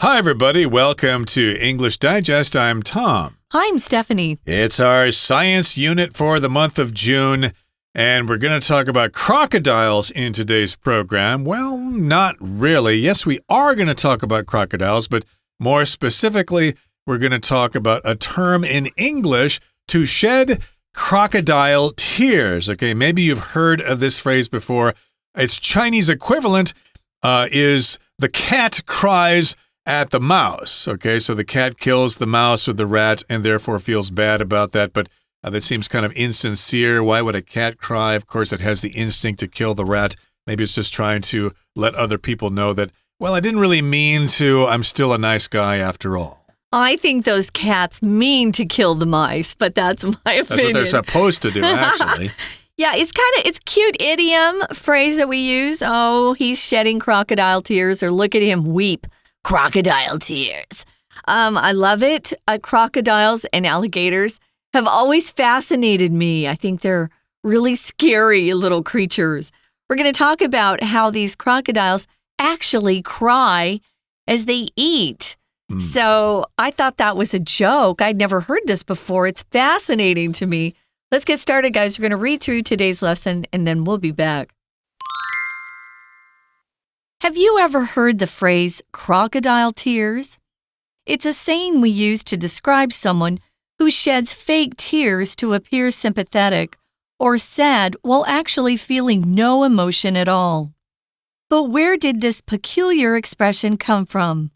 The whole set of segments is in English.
Hi, everybody. Welcome to English Digest. I'm Tom. Hi, I'm Stephanie. It's our science unit for the month of June, and we're going to talk about crocodiles in today's program. Well, not really. Yes, we are going to talk about crocodiles, but more specifically, we're going to talk about a term in English, to shed crocodile tears. Okay, maybe you've heard of this phrase before. Its Chinese equivalent is the cat cries at the mouse. Okay, so the cat kills the mouse or the rat and therefore feels bad about that, but that seems kind of insincere. Why would a cat cry? Of course, it has the instinct to kill the rat. Maybe it's just trying to let other people know that, well, I didn't really mean to. I'm still a nice guy after all. I think those cats mean to kill the mice, but that's my opinion. That's what they're supposed to do, actually. Yeah, it's cute idiom phrase that we use. Oh, he's shedding crocodile tears, or look at him weep. Crocodile tears. I love it. Crocodiles and alligators have always fascinated me. I think they're really scary little creatures. We're going to talk about how these crocodiles actually cry as they eat. So I thought that was a joke. I'd never heard this before. It's fascinating to me. Let's get started, guys. We're going to read through today's lesson, and then we'll be back. Have you ever heard the phrase crocodile tears? It's a saying we use to describe someone who sheds fake tears to appear sympathetic or sad while actually feeling no emotion at all. But where did this peculiar expression come from?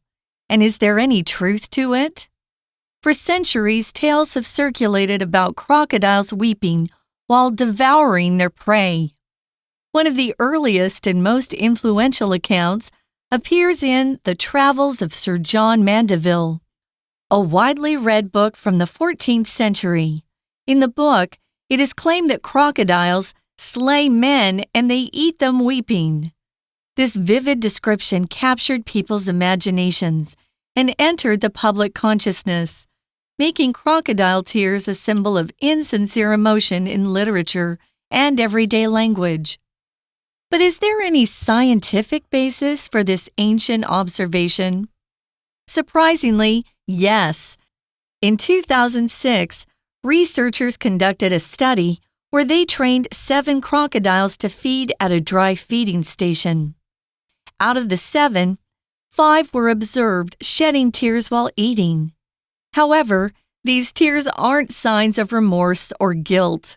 And is there any truth to it? For centuries, tales have circulated about crocodiles weeping while devouring their prey. One of the earliest and most influential accounts appears in The Travels of Sir John Mandeville, a widely read book from the 14th century. In the book, it is claimed that crocodiles slay men and they eat them weeping. This vivid description captured people's imaginations and entered the public consciousness, making crocodile tears a symbol of insincere emotion in literature and everyday language. But is there any scientific basis for this ancient observation? Surprisingly, yes. In 2006, researchers conducted a study where they trained 7 crocodiles to feed at a dry feeding station. Out of the 7, 5 were observed shedding tears while eating. However, these tears aren't signs of remorse or guilt.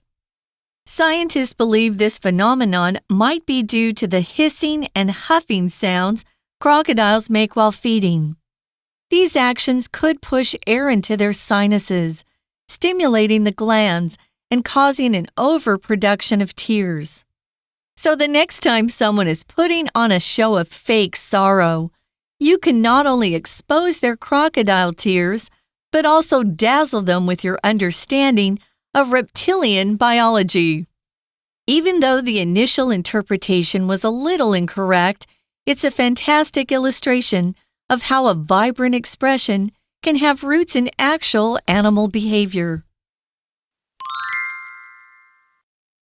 Scientists believe this phenomenon might be due to the hissing and huffing sounds crocodiles make while feeding. These actions could push air into their sinuses, stimulating the glands and causing an overproduction of tears. So the next time someone is putting on a show of fake sorrow, you can not only expose their crocodile tears, but also dazzle them with your understanding of reptilian biology. Even though the initial interpretation was a little incorrect, it's a fantastic illustration of how a vibrant expression can have roots in actual animal behavior.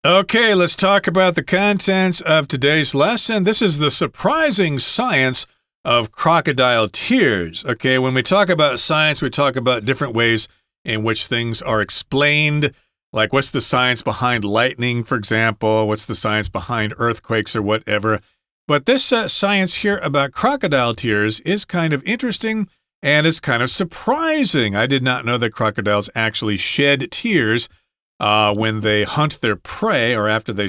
Okay, let's talk about the contents of today's lesson. This is the surprising science of crocodile tears. Okay, when we talk about science, we talk about different ways in which things are explained. Like, what's the science behind lightning, for example? What's the science behind earthquakes or whatever? But this science here about crocodile tears is kind of interesting and it's kind of surprising. I did not know that crocodiles actually shed tears when they hunt their prey, or after they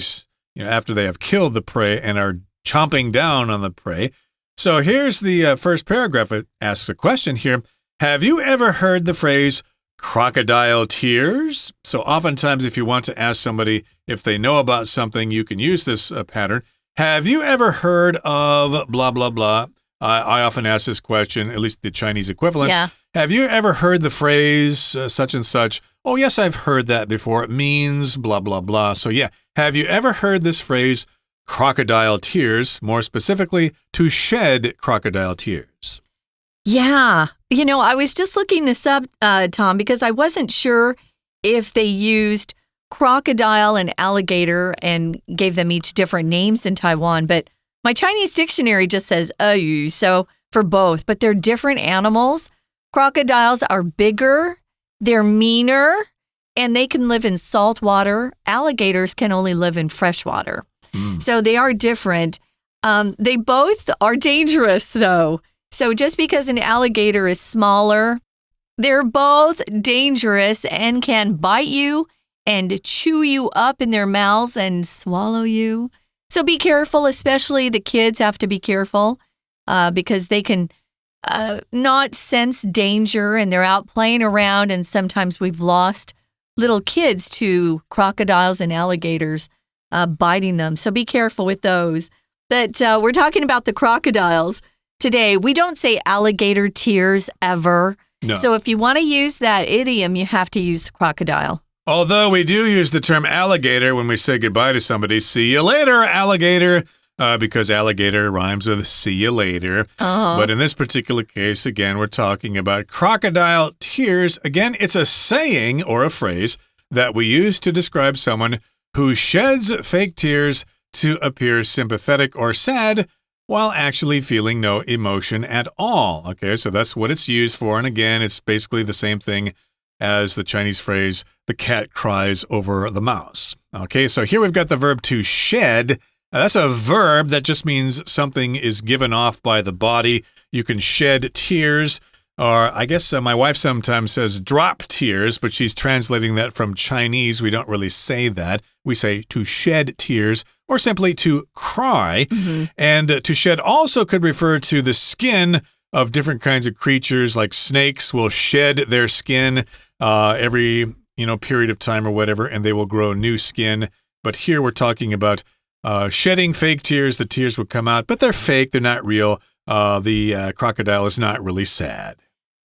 have killed the prey and are chomping down on the prey. So here's the first paragraph. It asks a question here. Have you ever heard the phrase crocodile tears? So oftentimes if you want to ask somebody if they know about something, you can use this pattern. Have you ever heard of blah, blah, blah? I often ask this question, at least the Chinese equivalent. Yeah. Have you ever heard the phrase such and such? Oh, yes, I've heard that before. It means blah, blah, blah. So yeah, have you ever heard this phrase crocodile tears? More specifically, to shed crocodile tears. Yeah. I was just looking this up, Tom, because I wasn't sure if they used crocodile and alligator and gave them each different names in Taiwan, but my Chinese dictionary just says 鳄鱼, so for both, but they're different animals. Crocodiles are bigger, they're meaner, and they can live in salt water. Alligators can only live in fresh water. So they are different. They both are dangerous, though. So just because an alligator is smaller, they're both dangerous and can bite you and chew you up in their mouths and swallow you. So be careful, especially the kids have to be careful because they can not sense danger and they're out playing around, and sometimes we've lost little kids to crocodiles and alligators biting them. So be careful with those. But we're talking about the crocodiles today. We don't say alligator tears ever. No. So if you want to use that idiom, you have to use the crocodile. Although we do use the term alligator when we say goodbye to somebody. See you later, alligator, because alligator rhymes with see you later. But in this particular case, again, we're talking about crocodile tears. Again, it's a saying or a phrase that we use to describe someone who sheds fake tears to appear sympathetic or sad while actually feeling no emotion at all. Okay, so that's what it's used for. And again, it's basically the same thing as the Chinese phrase, the cat cries over the mouse. Okay, so here we've got the verb to shed. That's a verb that just means something is given off by the body. You can shed tears, or I guess my wife sometimes says drop tears, but she's translating that from Chinese. We don't really say that. We say to shed tears, or simply to cry. And to shed also could refer to the skin of different kinds of creatures, like snakes will shed their skin every period of time or whatever, and they will grow new skin. But here we're talking about shedding fake tears. The tears will come out, but they're fake. They're not real. The crocodile is not really sad.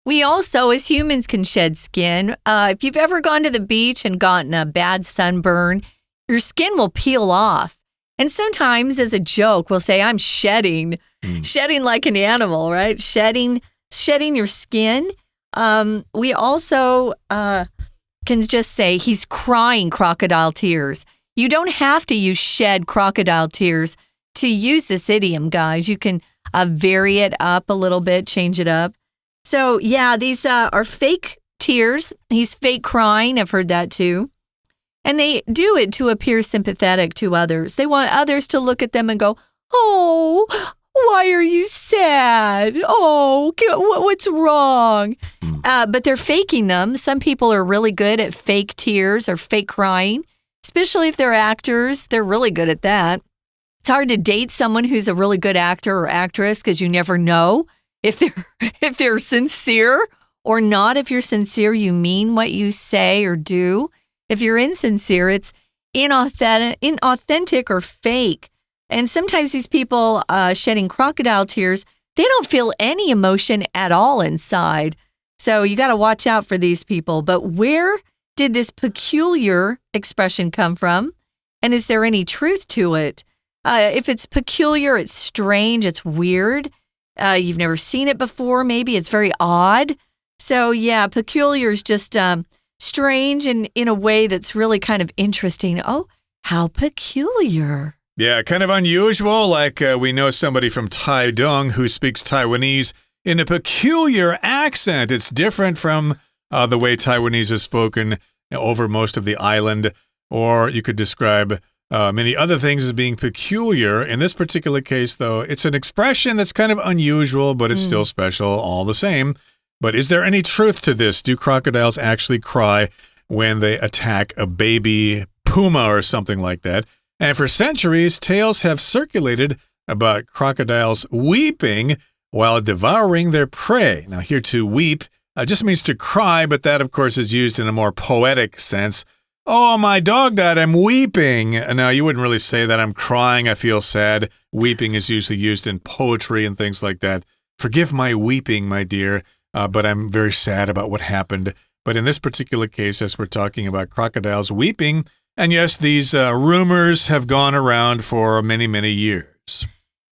We also, as humans, can shed skin. If you've ever gone to the beach and gotten a bad sunburn, your skin will peel off. And sometimes, as a joke, we'll say, I'm shedding. Shedding like an animal, right? Shedding your skin. We also can just say he's crying crocodile tears. You don't have to use shed crocodile tears to use this idiom, guys. You can vary it up a little bit, change it up. So, yeah, these are fake tears. He's fake crying. I've heard that too. And they do it to appear sympathetic to others. They want others to look at them and go, oh, why are you sad? Oh, what's wrong? But they're faking them. Some people are really good at fake tears or fake crying, especially if they're actors. They're really good at that. It's hard to date someone who's a really good actor or actress because you never know if they're sincere or not. If you're sincere, you mean what you say or do. If you're insincere, it's inauthentic or fake. And sometimes these people shedding crocodile tears, they don't feel any emotion at all inside. So you got to watch out for these people. But where did this peculiar expression come from? And is there any truth to it? If it's peculiar, it's strange, it's weird. You've never seen it before. Maybe it's very odd. So yeah, peculiar is just strange and in a way that's really kind of interesting. Oh, how peculiar. Yeah, kind of unusual, like we know somebody from Taitung who speaks Taiwanese in a peculiar accent. It's different from the way Taiwanese is spoken over most of the island, or you could describe many other things as being peculiar. In this particular case, though, it's an expression that's kind of unusual, but it's still special all the same. But is there any truth to this? Do crocodiles actually cry when they attack a baby puma or something like that? And for centuries, tales have circulated about crocodiles weeping while devouring their prey. Now, here to weep just means to cry, but that, of course, is used in a more poetic sense. Oh, my dog died, I'm weeping. Now, you wouldn't really say that. I'm crying, I feel sad. Weeping is usually used in poetry and things like that. Forgive my weeping, my dear, but I'm very sad about what happened. But in this particular case, as we're talking about crocodiles weeping, and yes, these rumors have gone around for many, many years.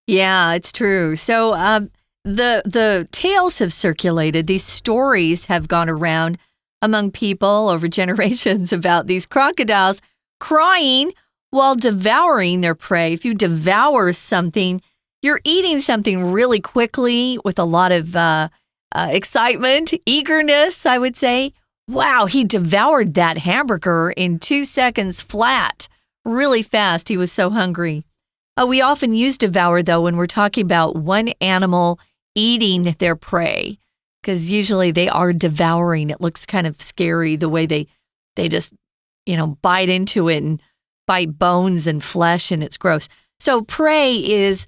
Yeah, it's true. So the tales have circulated. These stories have gone around among people over generations about these crocodiles crying while devouring their prey. If you devour something, you're eating something really quickly with a lot of excitement, eagerness, I would say. Wow, he devoured that hamburger in 2 seconds flat, really fast. He was so hungry. We often use devour, though, when we're talking about one animal eating their prey, because usually they are devouring. It looks kind of scary the way they just, bite into it and bite bones and flesh, and it's gross. So prey is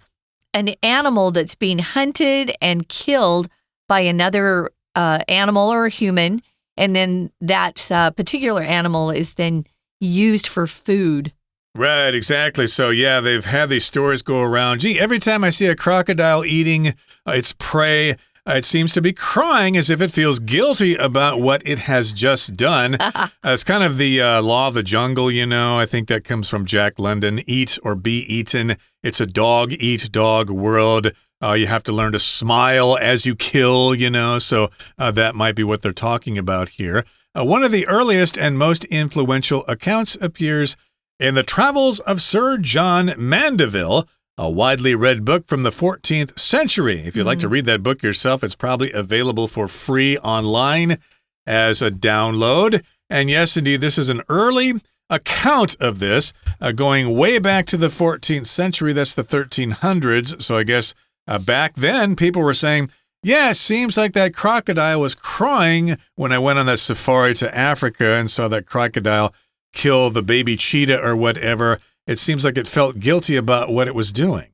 an animal that's being hunted and killed by another animal or a human, and then that particular animal is then used for food. Right, exactly. So, yeah, they've had these stories go around. Gee, every time I see a crocodile eating its prey, it seems to be crying as if it feels guilty about what it has just done. It's kind of the law of the jungle, I think that comes from Jack London. Eat or be eaten. It's a dog-eat-dog world. You have to learn to smile as you kill, so that might be what they're talking about here. One of the earliest and most influential accounts appears in the Travels of Sir John Mandeville, a widely read book from the 14th century. If you'd like to read that book yourself, it's probably available for free online as a download. And yes, indeed, this is an early account of this, going way back to the 14th century. That's the 1300s. So I guess back then, people were saying, yeah, it seems like that crocodile was crying when I went on that safari to Africa and saw that crocodile kill the baby cheetah or whatever. It seems like it felt guilty about what it was doing.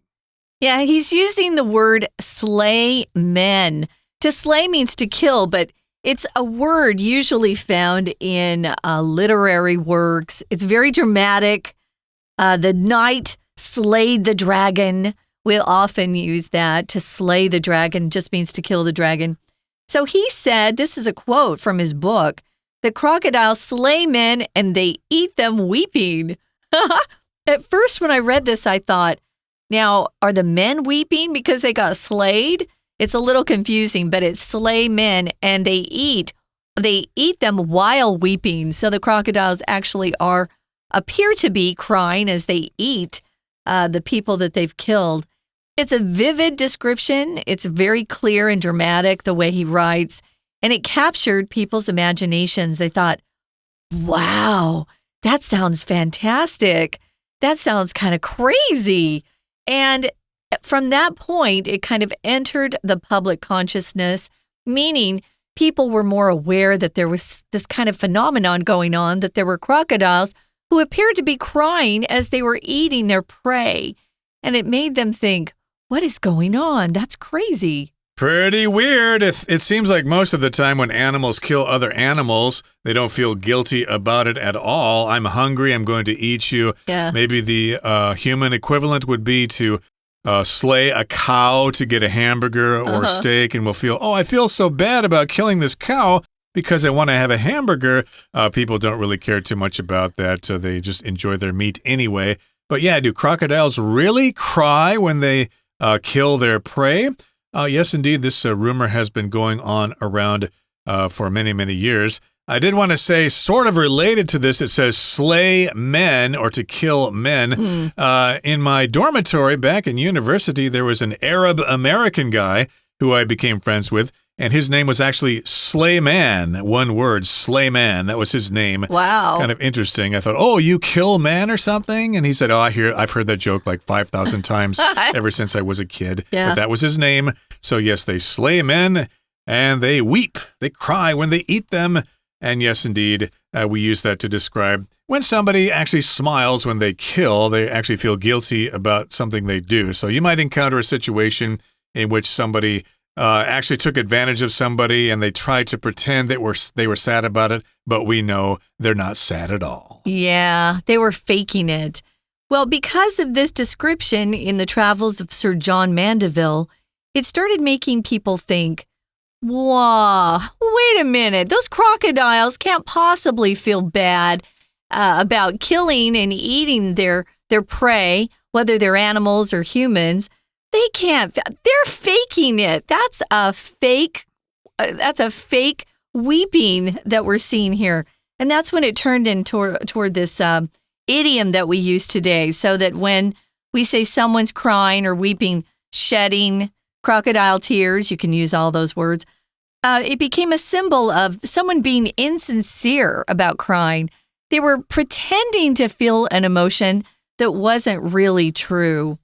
Yeah, he's using the word slay men. To slay means to kill, but it's a word usually found in literary works. It's very dramatic. The knight slayed the dragon. We'll often use that. To slay the dragon just means to kill the dragon. So he said, this is a quote from his book, the crocodiles slay men and they eat them weeping. At first, when I read this, I thought, now, are the men weeping because they got slayed? It's a little confusing, but it's slay men and they eat them while weeping. So the crocodiles actually appear to be crying as they eat the people that they've killed. It's a vivid description. It's very clear and dramatic the way he writes, and it captured people's imaginations. They thought, wow, that sounds fantastic. That sounds kind of crazy. And from that point, it kind of entered the public consciousness, meaning people were more aware that there was this kind of phenomenon going on, that there were crocodiles who appeared to be crying as they were eating their prey. And it made them think, what is going on? That's crazy. Pretty weird. It seems like most of the time when animals kill other animals, they don't feel guilty about it at all. I'm hungry. I'm going to eat you. Yeah. Maybe the human equivalent would be to slay a cow to get a hamburger or steak, and we'll feel, I feel so bad about killing this cow because I want to have a hamburger. People don't really care too much about that. They just enjoy their meat anyway. But yeah, do crocodiles really cry when they kill their prey? Yes, indeed, this rumor has been going on around for many, many years. I did want to say, sort of related to this, it says slay men or to kill men. In my dormitory back in university, there was an Arab-American guy who I became friends with, and his name was actually Slayman. One word, Slayman. That was his name. Wow. Kind of interesting. I thought, you kill men or something? And he said, I've heard that joke like 5,000 times ever since I was a kid. Yeah. But that was his name. So yes, they slay men and they weep. They cry when they eat them. And yes, indeed, we use that to describe when somebody actually smiles when they kill. They actually feel guilty about something they do. So you might encounter a situation in which somebody actually took advantage of somebody and they tried to pretend that they were sad about it, but we know they're not sad at all. Yeah, they were faking it. Well, because of this description in the Travels of Sir John Mandeville, it started making people think, whoa, wait a minute, those crocodiles can't possibly feel bad about killing and eating their prey, whether they're animals or humans. They can't. They're faking it. That's a fake weeping that we're seeing here. And that's when it turned into toward this idiom that we use today, so that when we say someone's crying or weeping, shedding, crocodile tears. You can use all those words. It became a symbol of someone being insincere about crying. They were pretending to feel an emotion that wasn't really true.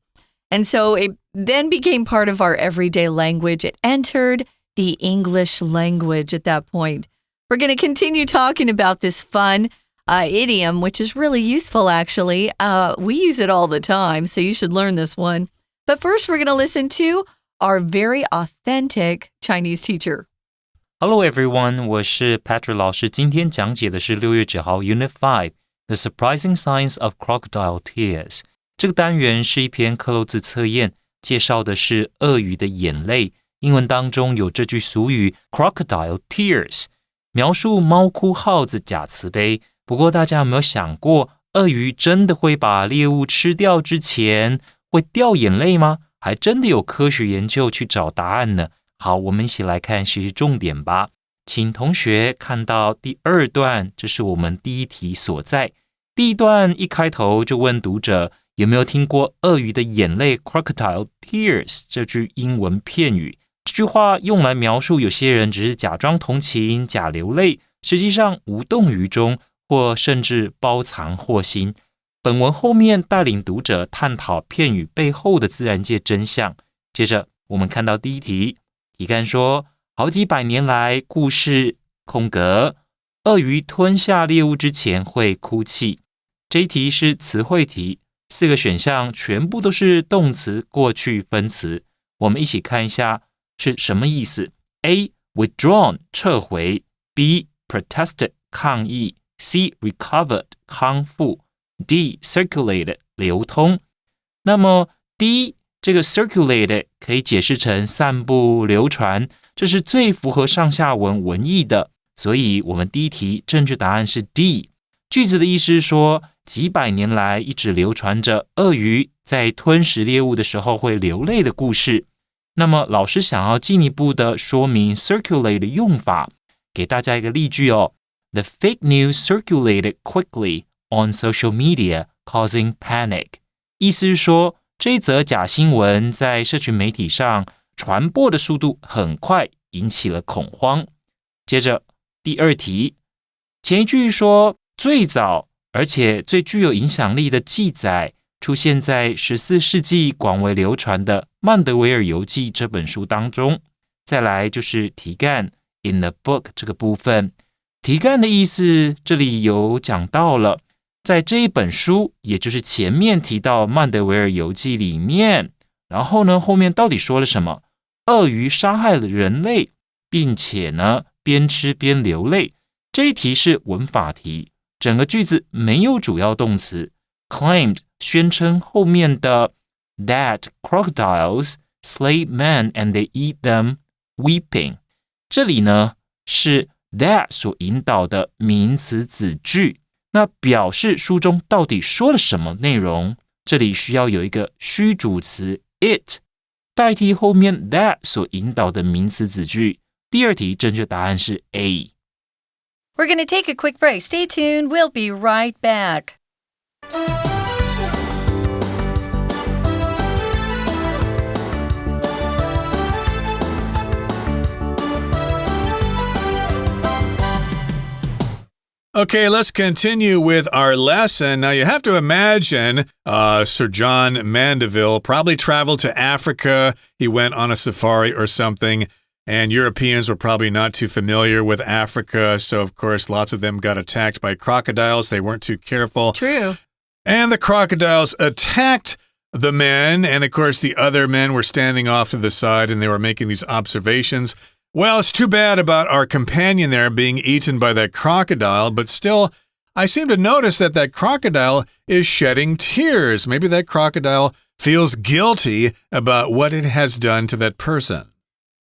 And so it then became part of our everyday language. It entered the English language at that point. We're going to continue talking about this fun idiom, which is really useful, actually. We use it all the time, so you should learn this one. But first, we're going to listen to our very authentic Chinese teacher.Hello everyone, 我是 Patrick 老师。今天讲解的是6月9号 Unit 5 The Surprising Science of Crocodile Tears。这个单元是一篇克漏字测验，介绍的是鳄鱼的眼泪。英文当中有这句俗语 Crocodile Tears， 描述猫哭耗子假慈悲。不过大家有没有想过，鳄鱼真的会把猎物吃掉之前会掉眼泪吗？还真的有科学研究去找答案呢。好，我们一起来看学习重点吧。请同学看到第2段，这是我们第一题所在。第一段一开头就问读者有没有听过鳄鱼的眼泪 crocodile tears 这句英文片语。这句话用来描述有些人只是假装同情、假流泪，实际上无动于衷，或甚至包藏祸心。本文后面带领读者探讨片语背后的自然界真相。接着我们看到第一题。题干说，好几百年来，故事空格，鳄鱼吞下猎物之前会哭泣。这一题是词汇题，4个选项全部都是动词过去分词。我们一起看一下是什么意思。A. Withdrawn 撤回 B. Protested 抗议 C. Recovered 康复 D. Circulated 流通。那么 D这个 circulated 可以解释成散布、流传，这是最符合上下文文意的，所以我们第一题正确答案是 D。句子的意思是说，几百年来一直流传着鳄鱼在吞食猎物的时候会流泪的故事。那么老师想要进一步的说明 circulate 的用法，给大家一个例句哦。The fake news circulated quickly on social media, causing panic。意思是说，这一则假新闻在社群媒体上传播的速度很快，引起了恐慌。接着第2题，前一句说最早而且最具有影响力的记载出现在14世纪广为流传的《曼德维尔游记》这本书当中。再来就是题干 in the book 这个部分，题干的意思这里有讲到了。在这一本书，也就是前面提到《曼德维尔游记》里面，然后呢，后面到底说了什么？鳄鱼杀害了人类，并且呢，边吃边流泪。这一题是文法题，整个句子没有主要动词。claimed 宣称后面的 that crocodiles slay men and they eat them weeping， 这里呢是 that 所引导的名词子句。那表示书中到底说了什么内容，这里需要有一个虚主词 it 代替后面 that 所引导的名词子句。第2题正确答案是 A。 We're going to take a quick break. Stay tuned. We'll be right back. Okay, let's continue with our lesson. Now, you have to imagine Sir John Mandeville probably traveled to Africa. He went on a safari or something, and Europeans were probably not too familiar with Africa. So, of course, lots of them got attacked by crocodiles. They weren't too careful. True. And the crocodiles attacked the men, and, of course, the other men were standing off to the side, and they were making these observations.Well, it's too bad about our companion there being eaten by that crocodile, but still, I seem to notice that that crocodile is shedding tears. Maybe that crocodile feels guilty about what it has done to that person.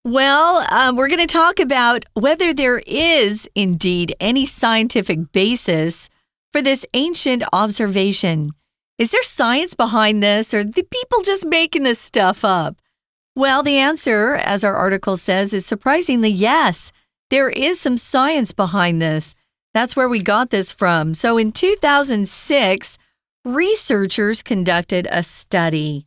Well, we're going to talk about whether there is indeed any scientific basis for this ancient observation. Is there science behind this, or are the people just making this stuff up?Well, the answer, as our article says, is surprisingly yes. There is some science behind this. That's where we got this from. So in 2006, researchers conducted a study.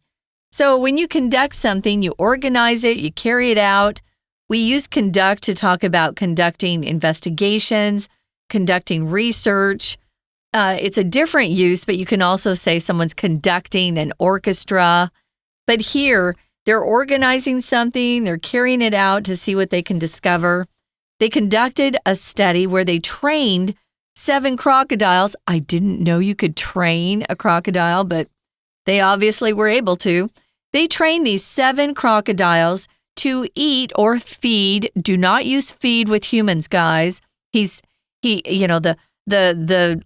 So when you conduct something, you organize it, you carry it out. We use conduct to talk about conducting investigations, conducting research. It's a different use, but you can also say someone's conducting an orchestra. But here, they're organizing something, they're carrying it out to see what they can discover. They conducted a study where they trained 7 crocodiles. I didn't know you could train a crocodile, but they obviously were able to. They trained these 7 crocodiles to eat or feed. Do not use feed with humans, guys. The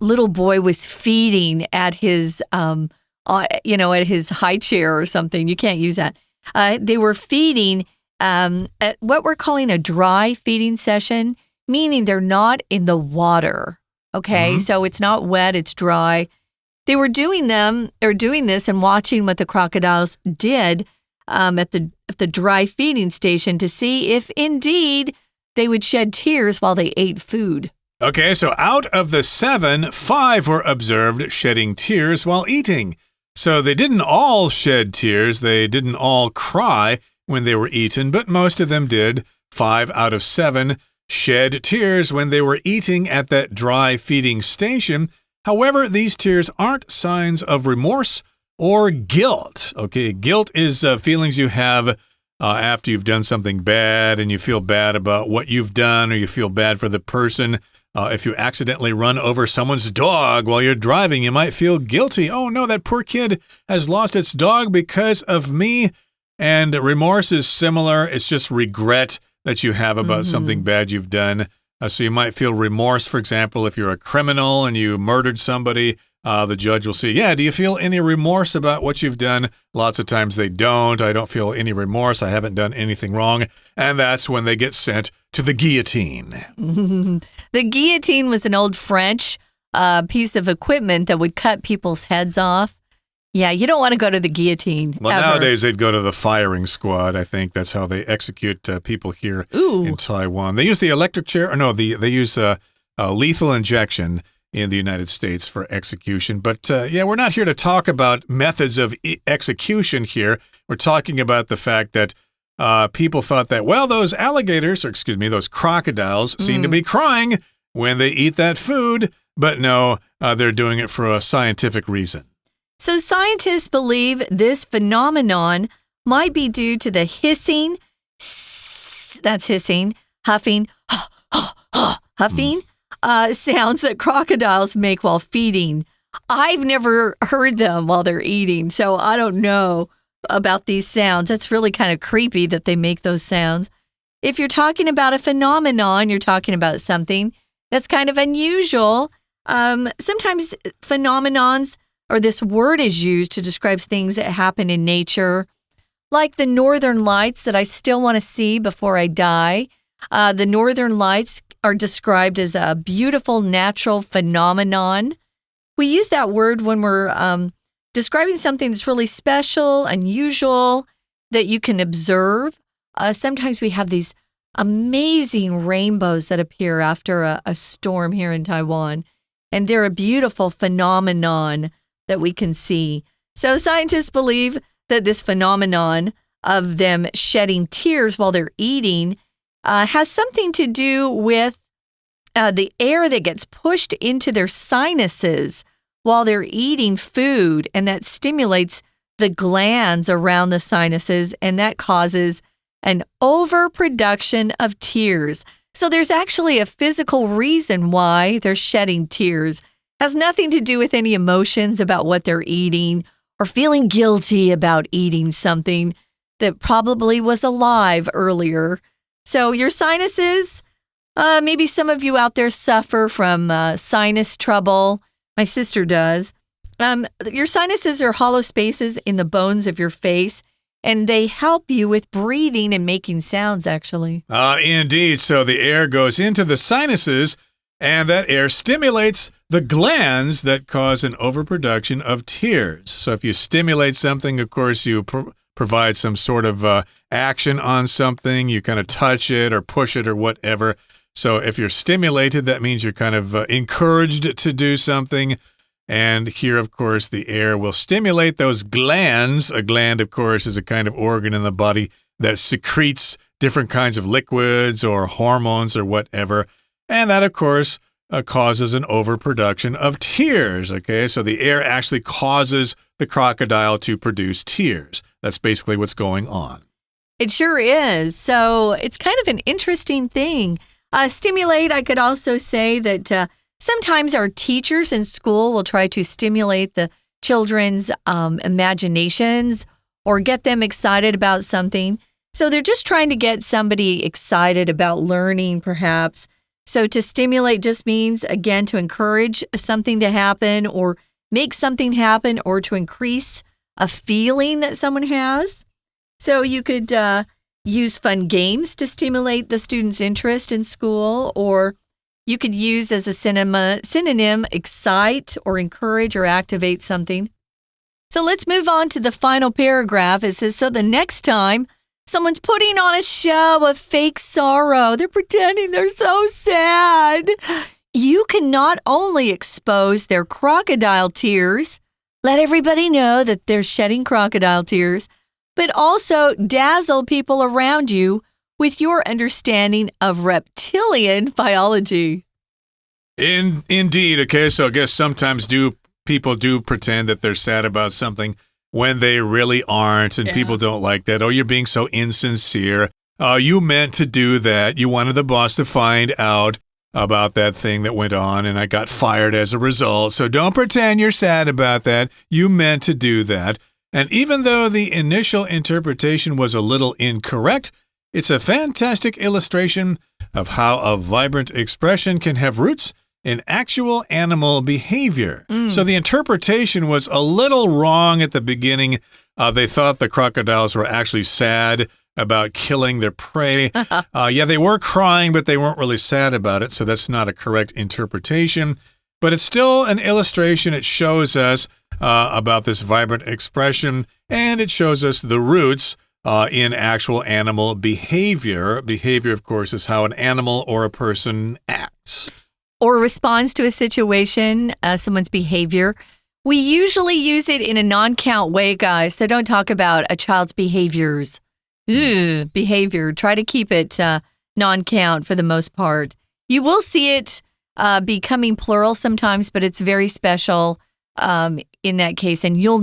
little boy was feeding at his, at his high chair or something. You can't use that. They were feeding at what we're calling a dry feeding session, meaning they're not in the water. Okay, so it's not wet, it's dry. They were doing this and watching what the crocodiles did at the dry feeding station to see if indeed they would shed tears while they ate food. Okay, so out of the 7, 5 were observed shedding tears while eating. So they didn't all shed tears, they didn't all cry when they were eaten, but most of them did. 5 out of 7 shed tears when they were eating at that dry feeding station. However, these tears aren't signs of remorse or guilt. Okay, guilt is feelings you have after you've done something bad and you feel bad about what you've done, or you feel bad for the person. If you accidentally run over someone's dog while you're driving, you might feel guilty. Oh no, that poor kid has lost its dog because of me. And remorse is similar. It's just regret that you have about something bad you've done. So you might feel remorse, for example, if you're a criminal and you murdered somebody. The judge will say, do you feel any remorse about what you've done? Lots of times they don't. I don't feel any remorse. I haven't done anything wrong. And that's when they get sent to the guillotine. The guillotine was an old French piece of equipment that would cut people's heads off. Yeah, you don't want to go to the guillotine. Well, ever. Nowadays they'd go to the firing squad. I think that's how they execute people here in Taiwan. They use the electric chair. They use lethal injection in the United States for execution. But we're not here to talk about methods of execution here. We're talking about the fact that people thought that, those crocodiles seem to be crying when they eat that food. But no, they're doing it for a scientific reason. So scientists believe this phenomenon might be due to the hissing, that's hissing, huffing, huffing, sounds that crocodiles make while feeding. I've never heard them while they're eating, so I don't know about these sounds. That's really kind of creepy that they make those sounds. If you're talking about a phenomenon, you're talking about something that's kind of unusual. Sometimes phenomenons, or this word is used to describe things that happen in nature, like the northern lights that I still want to see before I die. The northern lights are described as a beautiful natural phenomenon. We use that word when we're describing something that's really special, unusual, that you can observe. Sometimes we have these amazing rainbows that appear after a storm here in Taiwan, and they're a beautiful phenomenon that we can see. So scientists believe that this phenomenon of them shedding tears while they're eating has something to do with the air that gets pushed into their sinuses while they're eating food, and that stimulates the glands around the sinuses, and that causes an overproduction of tears. So there's actually a physical reason why they're shedding tears. Has nothing to do with any emotions about what they're eating or feeling guilty about eating something that probably was alive earlier. So your sinuses, maybe some of you out there suffer from sinus trouble. My sister does. Your sinuses are hollow spaces in the bones of your face, and they help you with breathing and making sounds, actually. Indeed. So the air goes into the sinuses, and that air stimulates the glands that cause an overproduction of tears. So if you stimulate something, of course, you provide some sort of action on something. You kind of touch it or push it or whatever. So if you're stimulated, that means you're kind of encouraged to do something. And here, of course, the air will stimulate those glands. A gland, of course, is a kind of organ in the body that secretes different kinds of liquids or hormones or whatever. And that, of course, causes an overproduction of tears. Okay, so the air actually causes the crocodile to produce tears. That's basically what's going on. It sure is. So it's kind of an interesting thing. Stimulate, I could also say that sometimes our teachers in school will try to stimulate the children's imaginations or get them excited about something. So they're just trying to get somebody excited about learning, perhaps. So to stimulate just means, again, to encourage something to happen or make something happen or to increase a feeling that someone has. So you could use fun games to stimulate the students' interest in school, or you could use as a synonym excite or encourage or activate something. So let's move on to the final paragraph. It says, so the next time someone's putting on a show of fake sorrow, they're pretending they're so sad, you can not only expose their crocodile tears, let everybody know that they're shedding crocodile tears, but also dazzle people around you with your understanding of reptilian biology. Indeed. Okay, so I guess sometimes people do pretend that they're sad about something when they really aren't, and people don't like that. Oh, you're being so insincere. You meant to do that. You wanted the boss to find out about that thing that went on, and I got fired as a result. So don't pretend you're sad about that. You meant to do that. And even though the initial interpretation was a little incorrect, it's a fantastic illustration of how a vibrant expression can have roots in actual animal behavior. So the interpretation was a little wrong at the beginning. They thought the crocodiles were actually sad about killing their prey. They were crying, but they weren't really sad about it, so that's not a correct interpretation. But it's still an illustration. It shows us about this vibrant expression, and it shows us the roots in actual animal behavior. Behavior, of course, is how an animal or a person acts. Or responds to a situation, someone's behavior. We usually use it in a non-count way, guys, so don't talk about a child's behaviors. Behavior. Try to keep it non-count for the most part. You will see it becoming plural sometimes, but it's very special in that case, and you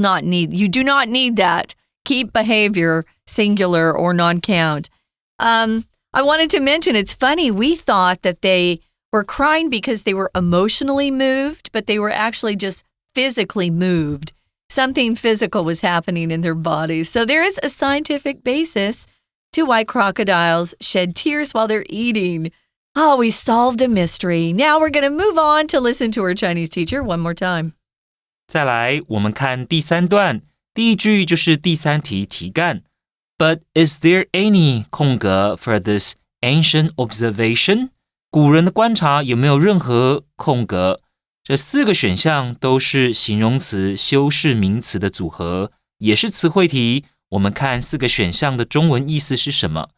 do not need that. Keep behavior singular or non-count. I wanted to mention, it's funny, we thought that they were crying because they were emotionally moved, but they were actually just physically moved. Something physical was happening in their bodies. So there is a scientific basis to why crocodiles shed tears while they're eating. Oh, we solved a mystery. Now we're going to move on to listen to our Chinese teacher one more time. 再来，我们看第三段，第一句就是第三题题干。But is there any 空格 for this ancient observation？ 古人的观察有没有任何空格？这四个选项都是形容词修饰名词的组合，也是词汇题。我们看四个选项的中文意思是什么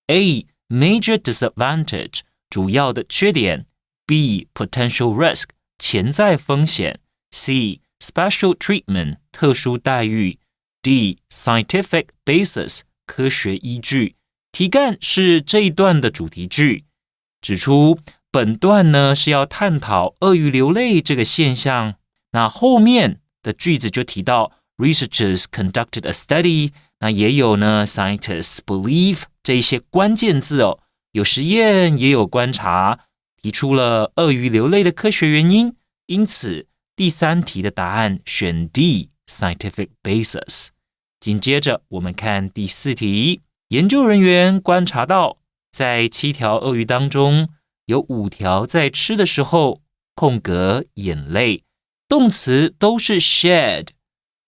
？A. Major disadvantage 主要的缺点 B. Potential risk 潜在风险 C. Special treatment 特殊待遇 D. Scientific basis 科学依据。题干是这一段的主题句，指出本段呢是要探讨鳄鱼流泪这个现象。那后面的句子就提到 researchers conducted a study， 那也有呢 scientists believe 这一些关键字哦，有实验也有观察，提出了鳄鱼流泪的科学原因。因此第三题的答案选 D scientific basis。紧接着我们看第四题，研究人员观察到在7条鳄鱼当中有5条在吃的时候空格眼泪，动词都是 shed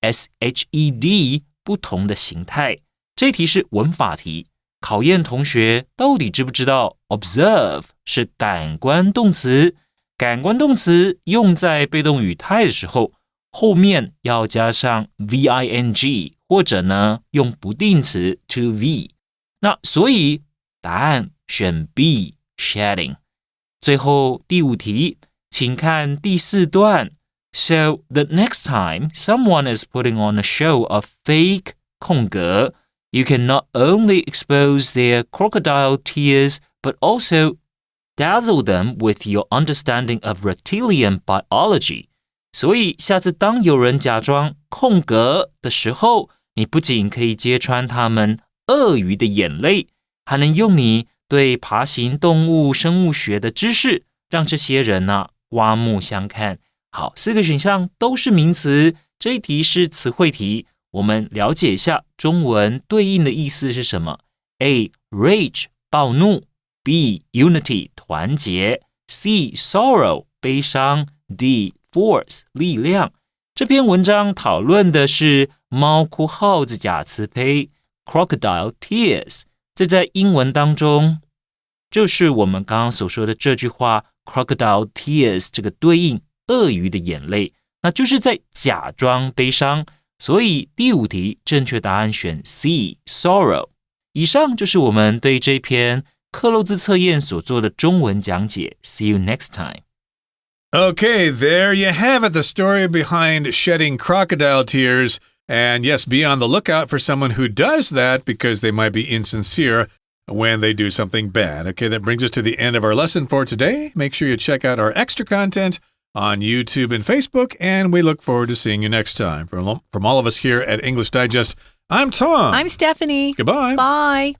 S-H-E-D 不同的形态。这题是文法题，考验同学到底知不知道 observe 是感官动词，感官动词用在被动语态的时候后面要加上 V-I-N-G 或者呢用不定词 to V。 那所以答案选 B shedding。最后第5题，请看第4段， So the next time someone is putting on a show of fake 空格 you can not only expose their crocodile tears, but also dazzle them with your understanding of reptilian biology. 所以下次当有人假装空格的时候，你不仅可以揭穿他们鳄鱼的眼泪，还能用你对爬行动物生物学的知识，让这些人刮目相看。好，4个选项都是名词，这一题是词汇题，我们了解一下中文对应的意思是什么。A. Rage 暴怒， B. Unity 团结， C. Sorrow 悲伤， D. Force 力量。这篇文章讨论的是猫哭耗子假词胚 Crocodile tears， 这在英文当中就是我们刚刚所说的这句话 Crocodile tears 这个对应鳄鱼的眼泪，那就是在假装悲伤，所以第5题正确答案选 C Sorrow。 以上就是我们对这篇克漏字测验所做的中文讲解。 See you next time. Okay, there you have it, the story behind shedding crocodile tears. And yes, be on the lookout for someone who does that because they might be insincere when they do something bad. Okay, that brings us to the end of our lesson for today. Make sure you check out our extra content on YouTube and Facebook, and we look forward to seeing you next time. From all of us here at English Digest, I'm Tom. I'm Stephanie. Goodbye. Bye.